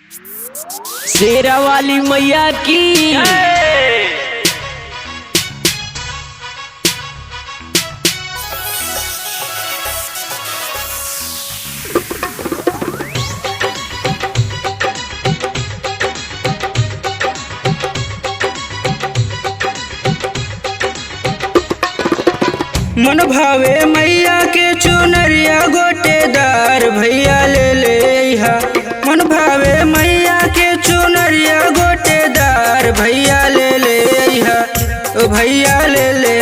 शेरा वाली मैया की मन भावे मैया के चुनरिया गोटेदार भैया ले ले। मन भावे मैया के चुनरिया गोटेदार भैया ले ले। ओ भैया ले ले।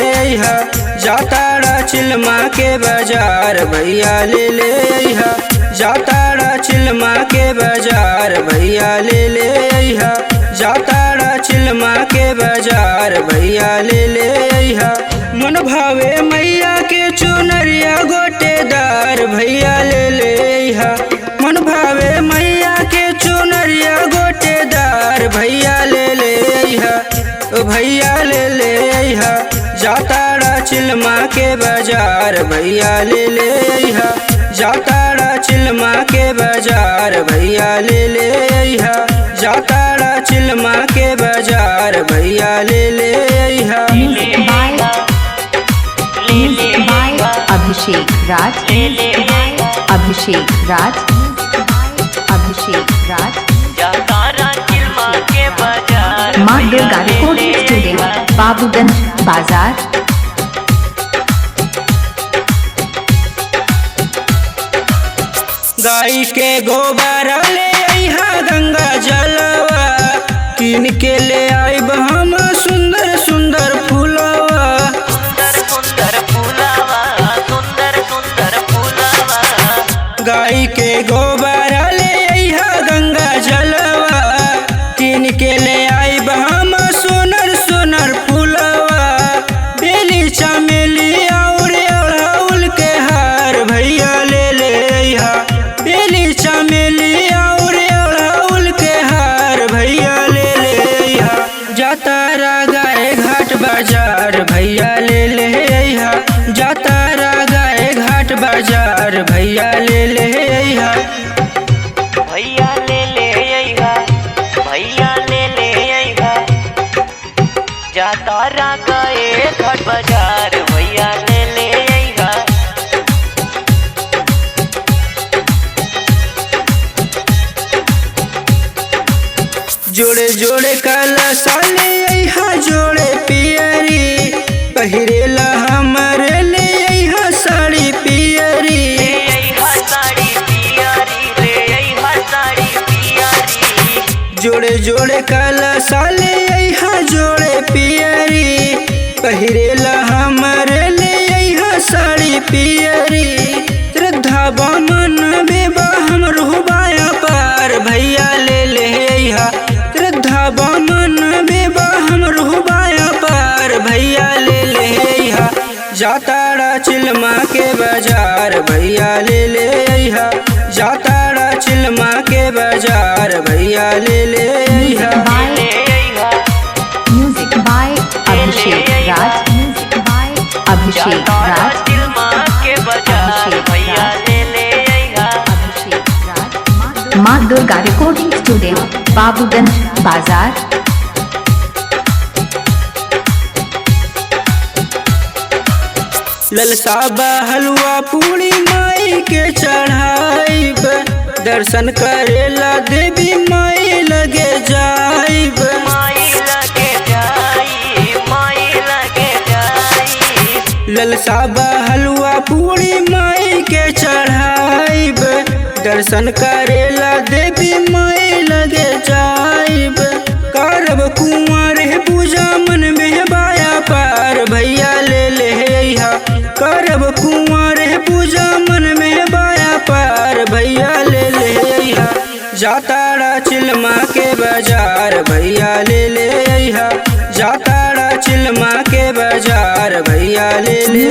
जाताड़ा चिलमा के बाजार भैया ले ले। जाताड़ा चिलमा के बाजार भैया ले ले। जाताड़ा चिलमा के बाजार भैया ले ले। मन भावे मैया के चुनरिया गोटेदार भैया ले ले। मन भावे मैया के चुनरिया गोटेदार भैया ले ले। ओ भैया ले ले। जाताड़ा चिलमा के बाजार भैया ले ले। जाताड़ा चिलमा के बाजार भैया ले ले। जाताड़ा चिलमा के बाजार भैया ले ले। अभिषेक राज, अभिषेक राज, अभिषेक राज। माँ दुर्गा रिकॉर्डिंग स्टूडियो, बाबूगंज बाजार। गाय के गोबर ले अइहा गंगा जलवा, कीन के ले आइब हम सुंदर सुंदर फूलवा। गाय के गोबर ले अइहा गंगा जलवा, कीन के ले आइब हम सुनर सुनर फूलवा। बेली चमेली और अड़हुल के हार भैया ले ले। बेली चमेली और अड़हुल के हार भैया ले ले। जातारा गाय घाट बाजार भैया ले ले। जातारा गाय घाट बाजार भैया ले ले। भैया ले ले भैया ले ले जातारा गाय घाट बाजार भैया ले ले। जोड़े जोड़े कलशा ले अइहा जोड़े पियरी, पहिरेला हमरे ले अइहा साड़ी पियरी। जोड़े जोड़े कलशा ले अइहा जोड़े पियरी, पहिरेला हमरे ले अइहा साड़ी पियरी। श्रद्धा बामन बेबा हम रुहबाया पार भैया ले ले। श्रद्धा बामन बेबा हम रुहबाया पार भैया ले ले। जाताड़ा चिलमा के बाजार भैया ले ले। जाताड़ा चिलमा के बाजार भैया ले ले। Music by Abhishek Raj, music by Abhishek Raj, Abhishek Raj. माँ दुर्गा रिकॉर्डिंग स्टूडियो, बाबूगंज बाजार। ललसाबा हलवा पूरी माई के चढ़ाइब, दर्शन करेला देवी माई लगे जाइब। ललसाबा हलवा पूरी माई के चढ़ाइब, दर्शन करेला देवी माई लगे जाइब। करब कुंवर पूजा मन में बाया पार भैया ले ले। करब कुंवर पूजा मन में बाया पार भैया ले ले। जाताड़ा चिलमा के बाजार भैया ले ले। जाताड़ा चिलमा के बाजार भैया ले ले।